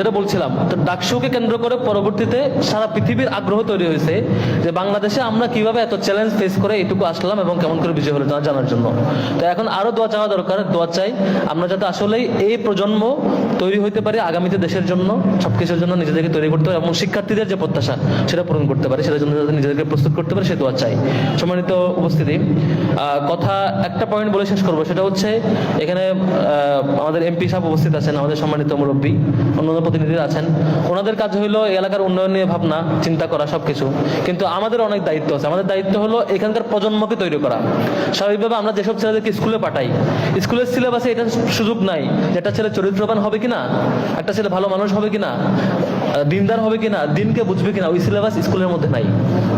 যেটা বলছিলাম, তো ডাকসুকে কেন্দ্র করে পরবর্তীতে সারা পৃথিবীর আগ্রহ তৈরি হয়েছে যে বাংলাদেশে আমরা কিভাবে এত চ্যালেঞ্জ ফেস করে এইটুকু আসলাম এবং কেমন করে বিজয় হলো জানার জন্য। তো এখন আরো দোয়া চাওয়া দরকার, দোয়া চাই আমরা যাতে আসলেই এই প্রজন্ম তৈরি হইতে পারি আগামীতে দেশের জন্য, সবকিছুর জন্য নিজেদেরকে তৈরি করতে পারে এবং শিক্ষার্থীদের যে প্রত্যাশা সেটা পূরণ করতে পারে, সেটার জন্য যাতে নিজেদেরকে প্রস্তুত করতে পারে সে দোয়া চাই। সম্মানিত উপস্থিতি, কথা একটা পয়েন্ট বলে শেষ করবো, সেটা হচ্ছে এখানে আমাদের এমপি সাহেব উপস্থিত আছেন, আমাদের সম্মানিত মুরব্বী, অন্যান্য প্রতিনিধিরা আছেন। ওনাদের কাজ হলো এই এলাকার উন্নয়ন নিয়ে ভাবনা চিন্তা করা সবকিছু, কিন্তু আমাদের অনেক দায়িত্ব আছে। আমাদের দায়িত্ব হলো এখানকার প্রজন্মকে তৈরি করা। স্বাভাবিকভাবে আমরা যেসব ছেলেদেরকে স্কুলে পাঠাই, স্কুলের সিলেবাসে এটা সুযোগ নাই যে একটা ছেলে চরিত্রবান হবে কিনা, একটা ছেলে ভালো মানুষ হবে কিনা, দিনদার হবে কিনা, দিনকে বুঝবে কিনা, ওই সিলেবাস স্কুলের মধ্যে নাই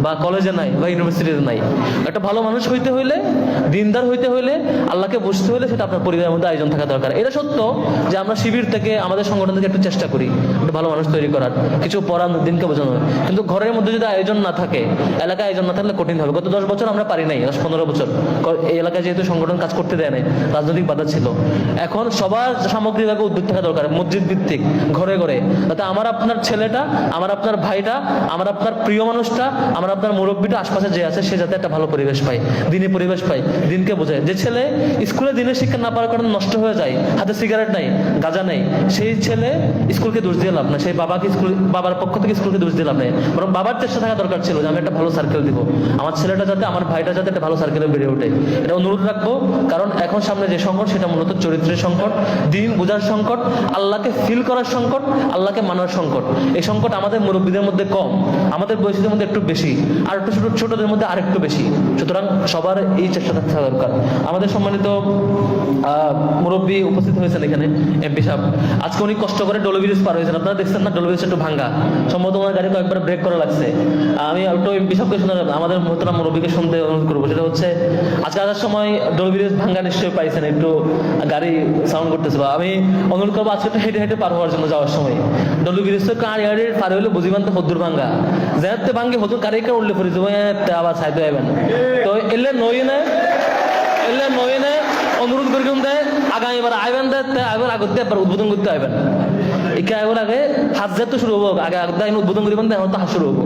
বা কলেজে নাই বা ইউনিভার্সিটিতে নাই। একটা ভালো মানুষ হইতে হইলে, দিনদার হইতে হইলে, আল্লাহকে বুঝতে হলে সেটা আপনার পরিবারের মধ্যে আয়োজন থাকা দরকার। এটা সত্য যে আমরা শিবির থেকে, আমাদের সংগঠন থেকে একটু চেষ্টা করি একটা ভালো মানুষ তৈরি করার, কিছু পড়ানো, দিনকে বোঝানোর, কিন্তু ঘরের মধ্যে যদি আয়োজন না থাকে, এলাকায় আয়োজন না থাকলে কঠিন হবে। গত 10 বছর আমরা পারি নাই, 10-15 বছর এই এলাকায় যেহেতু সংগঠন কাজ করতে দেয় নাই, রাজনৈতিক বাধা ছিল। এখন সবার সামগ্রিকভাবে উদ্যোগ থাকা দরকার, মসজিদ ভিত্তিক, ঘরে ঘরে, যাতে আমার আপনার ছেলেটা, আমার আপনার ভাইটা, আমার আপনার প্রিয় মানুষটা, আমার আপনার মুরব্বীটা আশপাশে যে আছে সে যাতে একটা ভালো পরিবেশ পায়, দিনী পরিবেশ পায়, দিনকে বোঝায়। যে ছেলে স্কুলে দিনের শিক্ষা না পাওয়ার কারণে নষ্ট হয়ে যায়, হাতে সিগারেট নাই, গাঁজা নেই, সেই ছেলে স্কুলকে দোষ দিয়ে লাভ না, সেই বাবাকে বাবার পক্ষ থেকে স্কুলকে দোষ দিয়ে লাভ নেই, বরং বাবার চেষ্টা থাকা দরকার ছিল যে আমি একটা ভালো সার্কেল দিব, আমার ছেলেটা যাতে, আমার ভাইটা যাতে একটা ভালো সার্কেলে বেড়ে ওঠে। এটা অনুরোধ রাখবো, কারণ এখন সামনে যে সংকট সেটা মূলত চরিত্রের সংকট, দিন বোঝার সংকট, আল্লাহকে ফিল করার সংকট, আল্লাহকে মানার সংকট। এই সংকট আমাদের মুরব্বীদের মধ্যে কম, আমাদের বয়সীদের মধ্যে একটু বেশি, আর একটু ছোটদের মধ্যে আরেকটু বেশি। সুতরাং সবার এই চেষ্টা থাকা দরকার। আমাদের সম্মানিত মুরব্বী উপস্থিত হয়েছেন এখানে, এমপি সাহেব, আজকে উনি কষ্ট করে ডোলো ব্রিজ পার হয়েছেন, আপনারা দেখছেন না, ডোলো ব্রিজ একটু ভাঙ্গা, সম্ভবত ওনার গাড়ি কয়েকবার ব্রেক করা লাগছে। আমি একটু এমপি সাহেবকে শুনে, আমাদের মোহতরাম মুরব্বীকে শুনতে অনুরোধ করবো, সেটা হচ্ছে আজকে আসার সময় ডোলো ব্রিজ ভাঙ্গা নিশ্চয়ই পাইছেন, একটু গাড়ি সাউন্ড করতেছিল। আমি অনুরোধ করবো আজকে একটু হেঁটে হেঁটে পার হওয়ার জন্য যাওয়ার সময়। ডোলো ব্রিজ তো কার গাড়ি পার হইলে বুঝিবান তো হদ্দুর ভাঙ্গা, যেতে ভাঙ্গে হতুর গাড়ি কে উঠলে পড়ে যাবো, আবার সাইড আইবেন। তো এলে নই না অনুরোধ করি দেয় আগামী এবার আইবেন দেয়, আইবার আগতে এবার উদ্বোধন করতে আইবেন। একে আইবার আগে হাত যেতে শুরু হবো, আগে আগে উদ্বোধন করিবেন দেয়, তো হাত শুরু হবো।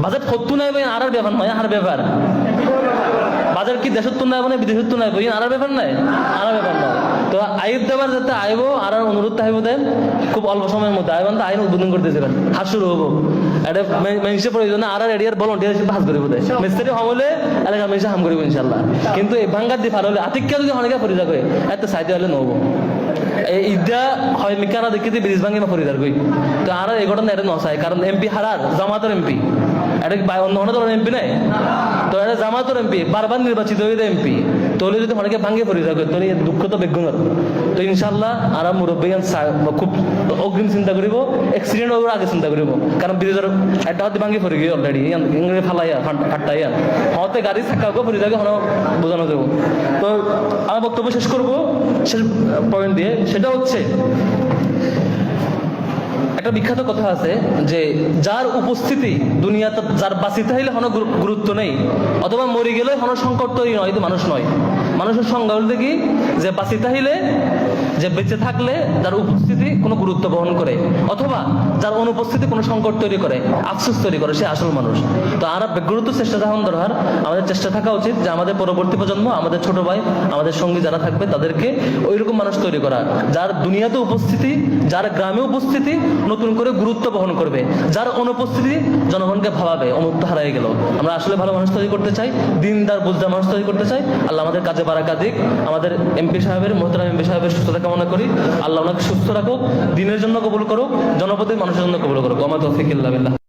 বাজেট সত্তর নাই ভাই, আর ব্যাপার নয়, আর ব্যাপার বাজার কি দেশত্ব নাই মানে বিদেশত্ব নাই ভাই, আর ব্যাপার নাই, আর ব্যাপার নয়। তো আইব দেবার যাতে আইব, আর অনুরোধ আইব দেন খুব অল্প সময়ের মধ্যে আইবেন, তো আইন উদ্বোধন করতে যাবেন, হাত শুরু হবো। এটা মানুষের প্রয়োজন, আর এরিয়ার ভলান্টিয়ার হিসেবে হাত করিব দেয়, মিস্ত্রি হলে এলাকার মানুষ হাম করিব ইনশাল্লাহ। কিন্তু এই ভাঙ্গার দিয়ে পার হলে আতিক্যা যদি অনেকে পরিচয় করে এত সাইডে হলে নব এই ঈদা হয় মিকানা দেখি ব্রিজ ভাঙ্গি বা পরিচার করি। তো আর এই ঘটনা এটা নসায়, কারণ এমপি হারার জামাতের এমপি, এটা অন্য অন্য ধরনের এমপি নাই, তো এটা জামাতের এমপি, বারবার নির্বাচিত হয়ে এমপি, তোলে যদি অনেকে ভাঙ্গে পরিচয় করে তোলে দুঃখ তো বেগুন। তো ইনশাল্লাহ আর মুরব্বী খুব অগ্রিম চিন্তা করিব, এক্সিডেন্ট হওয়ার আগে চিন্তা করিব, কারণ ব্রিজের একটা হাতে ভাঙ্গি পড়ে গিয়ে অলরেডি ইংরেজি ফালাইয়া ফাটাইয়া হতে গাড়ি থাকা পরিচয় বোঝানো যাবো। তো আমার বক্তব্য শেষ করবো শেষ পয়েন্ট দিয়ে, সেটা হচ্ছে একটা বিখ্যাত কথা আছে যে যার উপস্থিতি দুনিয়াতে, যার বাঁচিতে হইলে কোনো গুরুত্ব নেই, অথবা মরে গেলে কোনো সংকট তৈরি নয়, তো মানুষ নয়। মানুষের সংজ্ঞা বলতে কি, যে বাঁচিতে হইলে, যে বেঁচে থাকলে যার উপস্থিতি কোনো গুরুত্ব বহন করে, অথবা যার অনুপস্থিতি কোনো সংকট তৈরি করে, আফসোস তৈরি করে, সে আসল মানুষ। তো আমরা গুরুত্ব চেষ্টা থাকা দরকার, আমাদের চেষ্টা থাকা উচিত যে আমাদের পরবর্তী প্রজন্ম, আমাদের ছোট ভাই, আমাদের সঙ্গী যারা থাকবে তাদেরকে ওইরকম মানুষ তৈরি করা, যার দুনিয়াতে উপস্থিতি, যার গ্রামে উপস্থিতি নতুন করে গুরুত্ব বহন করবে, যার অনুপস্থিতি জনগণকে ভাবাবে অমুক হারাই গেল। আমরা আসলে ভালো মানুষ তৈরি করতে চাই, দিনদার বুঝদার মানুষ তৈরি করতে চাই। আল্লাহ আমাদের কাজে বারাকা দিক। আমাদের এমপি সাহেবের, মোহতারাম এমপি সাহেবের সুস্থতা কামনা করি, আল্লাহ ওনাকে সুস্থ রাখুক, দিনের জন্য কবুল করুক, জনপদের মানুষের জন্য কবুল করুক। ওয়া মা তাওফীক ইল্লা বিল্লাহ।